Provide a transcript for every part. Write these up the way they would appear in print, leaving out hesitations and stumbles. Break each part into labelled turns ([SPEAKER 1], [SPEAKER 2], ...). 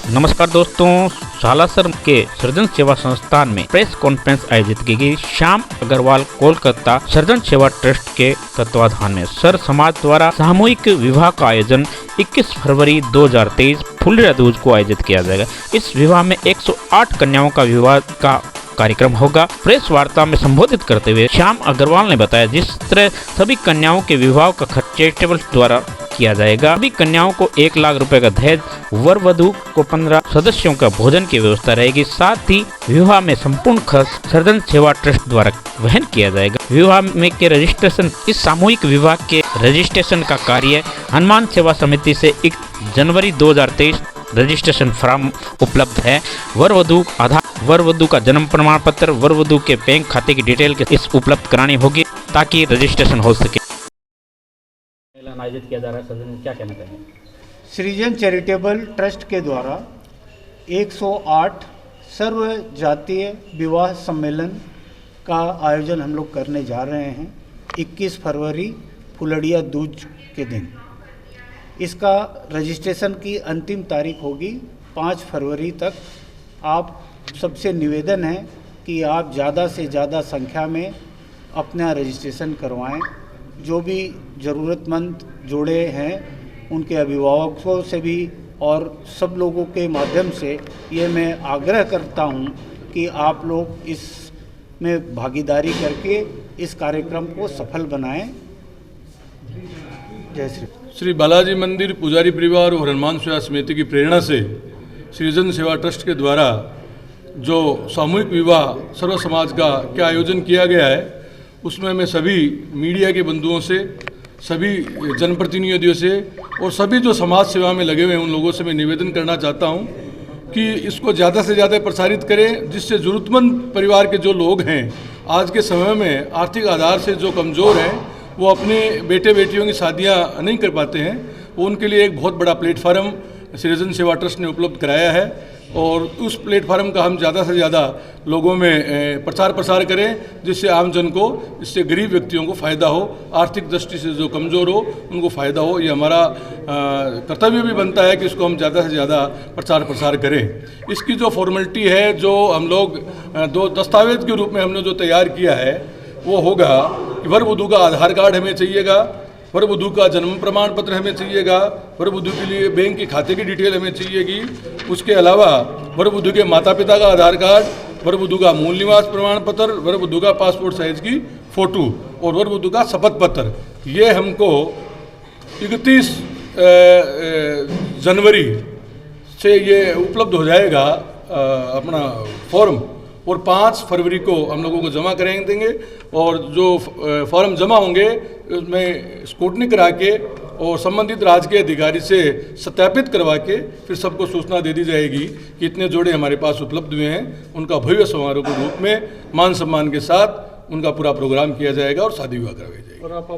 [SPEAKER 1] नमस्कार दोस्तों, सालासर के सृजन सेवा संस्थान में प्रेस कॉन्फ्रेंस आयोजित की गई। श्याम अग्रवाल कोलकाता सृजन सेवा ट्रस्ट के तत्वाधान में सर समाज द्वारा सामूहिक विवाह का आयोजन 21 फरवरी 2023 फुलेरा दूज को आयोजित किया जाएगा। इस विवाह में 108 कन्याओं का विवाह का कार्यक्रम होगा। प्रेस वार्ता में संबोधित करते हुए श्याम अग्रवाल ने बताया, जिस तरह सभी कन्याओं के विवाह का खर्च चैरिटेबल द्वारा किया जाएगा। सभी कन्याओं को 1 लाख रुपए का दहेज, वर वधू को 15 सदस्यों का भोजन की व्यवस्था रहेगी। साथ ही विवाह में संपूर्ण खर्च सृजन सेवा ट्रस्ट द्वारा वहन किया जाएगा। विवाह में के रजिस्ट्रेशन, इस सामूहिक विवाह के रजिस्ट्रेशन का कार्य हनुमान सेवा समिति से 1 जनवरी 2023 रजिस्ट्रेशन फॉर्म उपलब्ध है। वर वधू का जन्म प्रमाण पत्र, वर वधू के बैंक खाते की डिटेल के इस उपलब्ध करानी होगी ताकि रजिस्ट्रेशन हो सके। आयोजित किया जा रहा है सृजन, क्या कहना चाहेंगे?
[SPEAKER 2] सृजन चैरिटेबल ट्रस्ट के द्वारा 108 सर्व जातीय विवाह सम्मेलन का आयोजन हम लोग करने जा रहे हैं 21 फरवरी फुलेरा दूज के दिन। इसका रजिस्ट्रेशन की अंतिम तारीख होगी 5 फरवरी तक। आप सबसे निवेदन है कि आप ज़्यादा से ज़्यादा संख्या में अपना रजिस्ट्रेशन करवाएं। जो भी ज़रूरतमंद जोड़े हैं उनके अभिभावकों से भी और सब लोगों के माध्यम से ये मैं आग्रह करता हूँ कि आप लोग इसमें भागीदारी करके इस कार्यक्रम को सफल बनाएं। जय
[SPEAKER 3] श्री बालाजी मंदिर पुजारी परिवार और हनुमान सेवा समिति की प्रेरणा से सृजन सेवा ट्रस्ट के द्वारा जो सामूहिक विवाह सर्व समाज का क्या आयोजन किया गया है, उसमें मैं सभी मीडिया के बंधुओं से, सभी जनप्रतिनिधियों से और सभी जो समाज सेवा में लगे हुए हैं उन लोगों से मैं निवेदन करना चाहता हूं कि इसको ज़्यादा से ज़्यादा प्रसारित करें, जिससे ज़रूरतमंद परिवार के जो लोग हैं, आज के समय में आर्थिक आधार से जो कमज़ोर हैं, वो अपने बेटे बेटियों की शादियां नहीं कर पाते हैं, वो उनके लिए एक बहुत बड़ा प्लेटफार्म सृजन सेवा ट्रस्ट ने उपलब्ध कराया है। और उस प्लेटफार्म का हम ज़्यादा से ज़्यादा लोगों में प्रचार प्रसार करें, जिससे आम जन को, इससे गरीब व्यक्तियों को फ़ायदा हो, आर्थिक दृष्टि से जो कमज़ोर हो उनको फ़ायदा हो। ये हमारा कर्तव्य भी बनता है कि इसको हम ज़्यादा से ज़्यादा प्रचार प्रसार करें। इसकी जो फॉर्मेलिटी है, जो हम लोग 2 दस्तावेज के रूप में हमने जो तैयार किया है, वो होगा कि वर वधू का आधार कार्ड हमें चाहिएगा, वर वधू का जन्म प्रमाण पत्र हमें चाहिएगा, वर वधू के लिए बैंक के खाते की डिटेल हमें चाहिएगी। उसके अलावा वर वधू के माता पिता का आधार कार्ड, वर वधू का मूल निवास प्रमाण पत्र, वर वधू का पासपोर्ट साइज की फ़ोटो और वर वधू का शपथ पत्र, ये हमको 31 जनवरी से ये उपलब्ध हो जाएगा अपना फॉर्म, और 5 फरवरी को हम लोगों को जमा कराएंगे देंगे। और जो फॉर्म जमा होंगे उसमें स्क्रूटनी करा के और संबंधित राज्य के अधिकारी से सत्यापित करवा के फिर सबको सूचना दे दी जाएगी कि इतने जोड़े हमारे पास उपलब्ध हुए हैं। उनका भव्य समारोह के रूप में मान सम्मान के साथ उनका पूरा प्रोग्राम किया जाएगा और शादी विवाह करवाई जाएगी।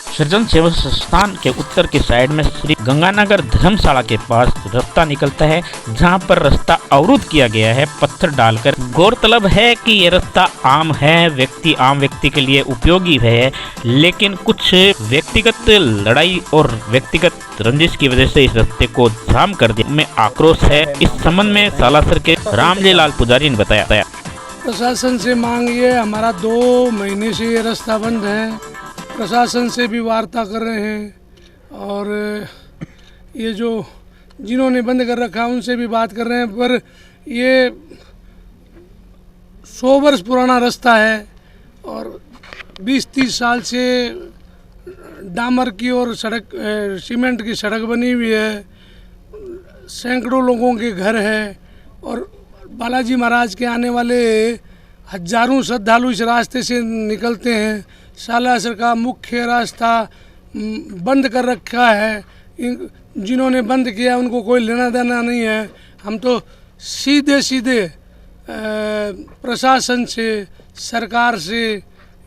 [SPEAKER 1] सृजन सेवा संस्थान के उत्तर की साइड में श्री गंगानगर धर्मशाला के पास रास्ता निकलता है, जहां पर रास्ता अवरुद्ध किया गया है पत्थर डालकर। गौरतलब है कि ये रास्ता आम व्यक्ति के लिए उपयोगी है, लेकिन कुछ व्यक्तिगत लड़ाई और व्यक्तिगत रंजिश की वजह से इस रास्ते को जाम कर दिया में आक्रोश है। इस संबंध में सालासर के रामजी लाल पुजारी ने बताया,
[SPEAKER 4] प्रशासन से मांग ये, हमारा 2 महीने से ये रास्ता बंद है। प्रशासन से भी वार्ता कर रहे हैं और ये जो जिन्होंने बंद कर रखा है उनसे भी बात कर रहे हैं, पर ये 100 वर्ष पुराना रास्ता है और 20-30 साल से डामर की और सड़क, सीमेंट की सड़क बनी हुई है। सैकड़ों लोगों के घर है और बालाजी महाराज के आने वाले हजारों श्रद्धालु इस रास्ते से निकलते हैं। सालासर का मुख्य रास्ता बंद कर रखा है। जिन्होंने बंद किया उनको कोई लेना देना नहीं है। हम तो सीधे प्रशासन से, सरकार से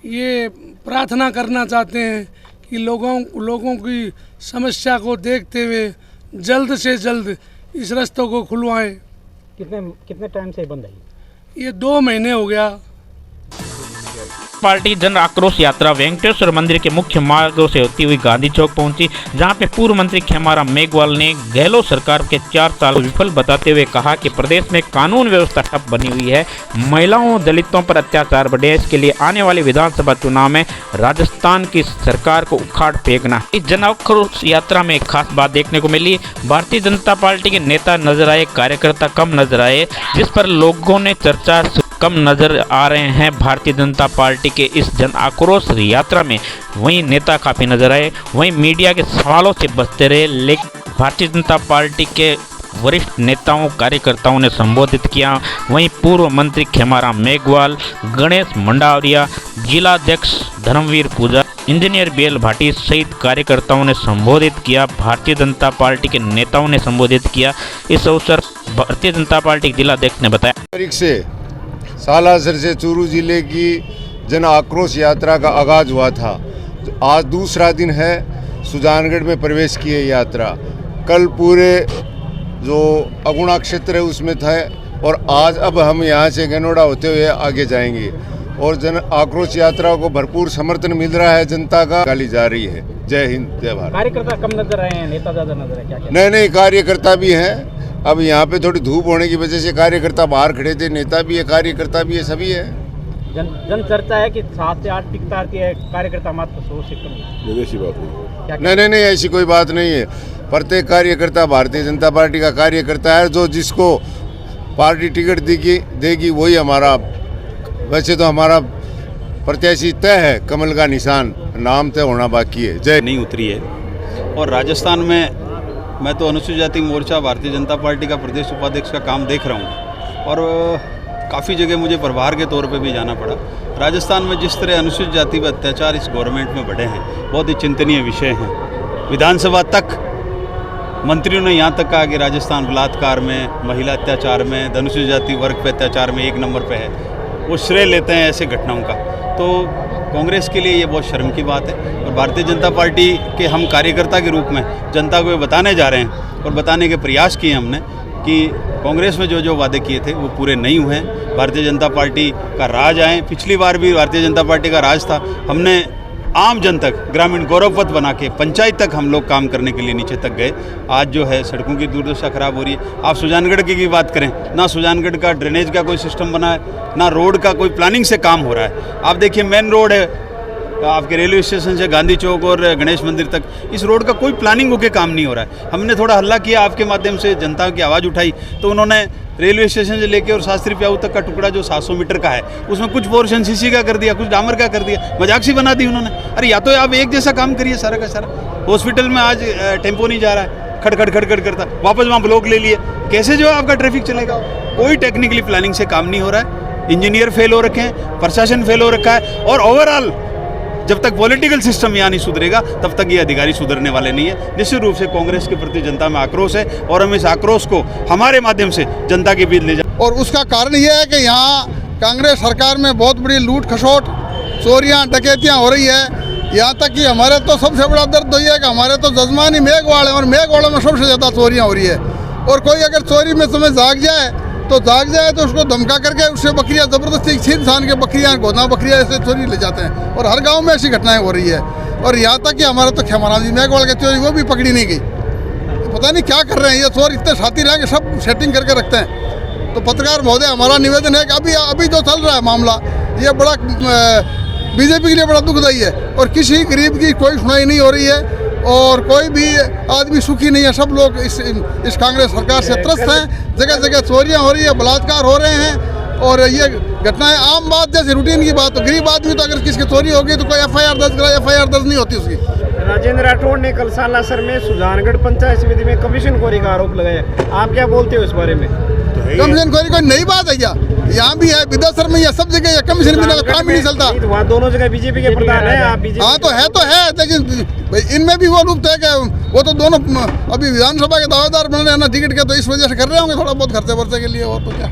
[SPEAKER 4] ये प्रार्थना करना चाहते हैं कि लोगों की समस्या को देखते हुए जल्द से जल्द इस रास्तों को खुलवाएं।
[SPEAKER 1] कितने टाइम से बंद है?
[SPEAKER 4] ये 2 महीने हो गया।
[SPEAKER 1] पार्टी जन आक्रोश यात्रा वेंकटेश्वर मंदिर के मुख्य मार्गों से होती हुई गांधी चौक पहुंची, जहां पे पूर्व मंत्री खेमाराम मेघवाल ने गहलोत सरकार के 4 साल को विफल बताते हुए कहा कि प्रदेश में कानून व्यवस्था ठप बनी हुई है, महिलाओं दलितों पर अत्याचार बढ़े, इसके लिए आने वाले विधानसभा चुनाव में राजस्थान की सरकार को उखाड़ फेंकना। इस जन आक्रोश यात्रा में एक खास बात देखने को मिली, भारतीय जनता पार्टी के नेता नजर आए, कार्यकर्ता कम नजर आए, जिस पर लोगों ने चर्चा कम नजर आ रहे हैं भारतीय जनता पार्टी के इस जन आक्रोश यात्रा में। वहीं नेता काफी नजर आए, वहीं मीडिया के सवालों से बचते रहे, लेकिन भारतीय जनता पार्टी के वरिष्ठ नेताओं कार्यकर्ताओं ने संबोधित किया। वहीं पूर्व मंत्री खेमाराम मेघवाल, गणेश मंडावरिया, जिलाध्यक्ष धर्मवीर पूजा, इंजीनियर बीएल भाटी सहित कार्यकर्ताओं ने संबोधित किया, भारतीय जनता पार्टी के नेताओं ने संबोधित किया। इस अवसर भारतीय जनता पार्टी के जिलाध्यक्ष ने बताया,
[SPEAKER 5] सालासर से चूरू जिले की जन आक्रोश यात्रा का आगाज हुआ था। आज दूसरा दिन है, सुजानगढ़ में प्रवेश किए यात्रा। कल पूरे जो अगुणा क्षेत्र है उसमें था और आज अब हम यहाँ से गनोड़ा होते हुए आगे जाएंगे और जन आक्रोश यात्रा को भरपूर समर्थन मिल रहा है, जनता का गाली जा रही है। जय हिंद, जय भारत।
[SPEAKER 1] कार्यकर्ता कम नजर आए हैं, नेता ज्यादा नजर है, क्या?
[SPEAKER 5] नहीं, कार्यकर्ता भी हैं। अब यहाँ पे थोड़ी धूप होने की वजह से कार्यकर्ता बाहर खड़े थे, नेता भी है, कार्यकर्ता भी है, सभी है।
[SPEAKER 1] जन चर्चा है कि 7 से 8 टिकट आती है, कार्यकर्ता मात्र 100 से कम।
[SPEAKER 5] नहीं, ऐसी कोई बात नहीं है। प्रत्येक कार्यकर्ता भारतीय जनता पार्टी का कार्यकर्ता है, जो जिसको पार्टी टिकट देगी वही हमारा। वैसे तो हमारा प्रत्याशी तय है, कमल का निशान, नाम तय होना बाकी है। जय
[SPEAKER 6] नहीं उतरी है। और राजस्थान में मैं तो अनुसूचित जाति मोर्चा भारतीय जनता पार्टी का प्रदेश उपाध्यक्ष का काम देख रहा हूँ और काफ़ी जगह मुझे प्रभार के तौर पे भी जाना पड़ा। राजस्थान में जिस तरह अनुसूचित जाति पर अत्याचार इस गवर्नमेंट में बढ़े हैं, बहुत ही चिंतनीय विषय हैं। विधानसभा तक मंत्रियों ने यहाँ तक कहा कि राजस्थान बलात्कार में, महिला अत्याचार में, अनुसूचित जाति वर्ग पे अत्याचार में 1 नंबर पे है। वो श्रेय लेते हैं ऐसे घटनाओं का। तो कांग्रेस के लिए ये बहुत शर्म की बात है और भारतीय जनता पार्टी के हम कार्यकर्ता के रूप में जनता को ये बताने जा रहे हैं और बताने के प्रयास किए हमने कि कांग्रेस में जो वादे किए थे वो पूरे नहीं हुए हैं। भारतीय जनता पार्टी का राज आए, पिछली बार भी भारतीय जनता पार्टी का राज था। हमने आम जन तक ग्रामीण गौरव पथ बना के पंचायत तक हम लोग काम करने के लिए नीचे तक गए। आज जो है सड़कों की दुर्दशा खराब हो रही है। आप सुजानगढ़ की बात करें, ना सुजानगढ़ का ड्रेनेज का कोई सिस्टम बना है, ना रोड का कोई प्लानिंग से काम हो रहा है। आप देखिए मेन रोड है आपके रेलवे स्टेशन से गांधी चौक और गणेश मंदिर तक, इस रोड का कोई प्लानिंग होकर काम नहीं हो रहा है। हमने थोड़ा हल्ला किया, आपके माध्यम से जनता की आवाज़ उठाई, तो उन्होंने रेलवे स्टेशन से लेके और शास्त्री प्याऊ तक का टुकड़ा जो 700 मीटर का है उसमें कुछ पोर्शन सीसी का कर दिया, कुछ डामर का कर दिया, मजाक सी बना दी उन्होंने। अरे या तो आप एक जैसा काम करिए सारा का सारा। हॉस्पिटल में आज टेम्पो नहीं जा रहा है, खड़ करता, वापस वहाँ ब्लॉक ले लिए, कैसे जो है आपका ट्रैफिक चलेगा? कोई टेक्निकली प्लानिंग से काम नहीं हो रहा है। इंजीनियर फेल हो रखे हैं, प्रशासन फेल हो रखा है और ओवरऑल जब तक पॉलिटिकल सिस्टम यहाँ नहीं सुधरेगा तब तक ये अधिकारी सुधरने वाले नहीं है। निश्चित रूप से कांग्रेस के प्रति जनता में आक्रोश है और हम इस आक्रोश को हमारे माध्यम से जनता के बीच ले जाए।
[SPEAKER 7] और उसका कारण ये है कि यहाँ कांग्रेस सरकार में बहुत बड़ी लूट खसोट, चोरियाँ डकैतियाँ हो रही है। यहाँ तक कि हमारे तो सबसे बड़ा दर्द है कि हमारे तो जजमान ही मेघवाड़ है और मेघवाड़ों में सबसे ज़्यादा चोरियाँ हो रही है। और कोई अगर चोरी में समय जाग जाए तो उसको धमका करके उससे बकरियां ज़बरदस्ती छीन छान के बकरियां, गोदा बकरियां ऐसे चोरी ले जाते हैं और हर गांव में ऐसी घटनाएं हो रही है। और यहाँ तक कि हमारा तो खेमाराम जी मेघवाड़ की चोरी वो भी पकड़ी नहीं गई। पता नहीं क्या कर रहे हैं ये चोर, इतने साथी रहेंगे, सब सेटिंग करके रखते हैं। तो पत्रकार महोदय, हमारा निवेदन है कि अभी जो चल रहा है मामला, ये बड़ा बीजेपी के लिए बड़ा दुखदायी है और किसी गरीब की कोई सुनाई नहीं हो रही है और कोई भी आदमी सुखी नहीं है। सब लोग इस कांग्रेस सरकार से त्रस्त हैं। जगह जगह चोरियां हो रही है, बलात्कार हो रहे हैं और ये घटनाएं आम बात जैसे रूटीन की बात हो। गरीब आदमी तो अगर किसकी चोरी होगी तो कोई FIR दर्ज करा, FIR दर्ज नहीं होती उसकी।
[SPEAKER 8] राजेंद्र राठौड़ ने कल सालासर में सुजानगढ़ पंचायत समिति में कमीशनखोरी का आरोप लगाया, आप क्या बोलते हो इस बारे में?
[SPEAKER 7] कमीशनखोरी कोई नई बात है क्या? यहाँ भी है, विधासर में है, सब जगह कमीशन बिना काम ही नहीं चलता।
[SPEAKER 8] वहाँ दोनों जगह बीजेपी के प्रधान है, आप बीजेपी।
[SPEAKER 7] हाँ तो है लेकिन इनमें भी वो रूप है कि वो तो दोनों अभी विधानसभा के दावेदार बन रहे हैं ना टिकट के, तो इस वजह से कर रहे होंगे थोड़ा बहुत खर्चे वर्चे के लिए, और तो क्या।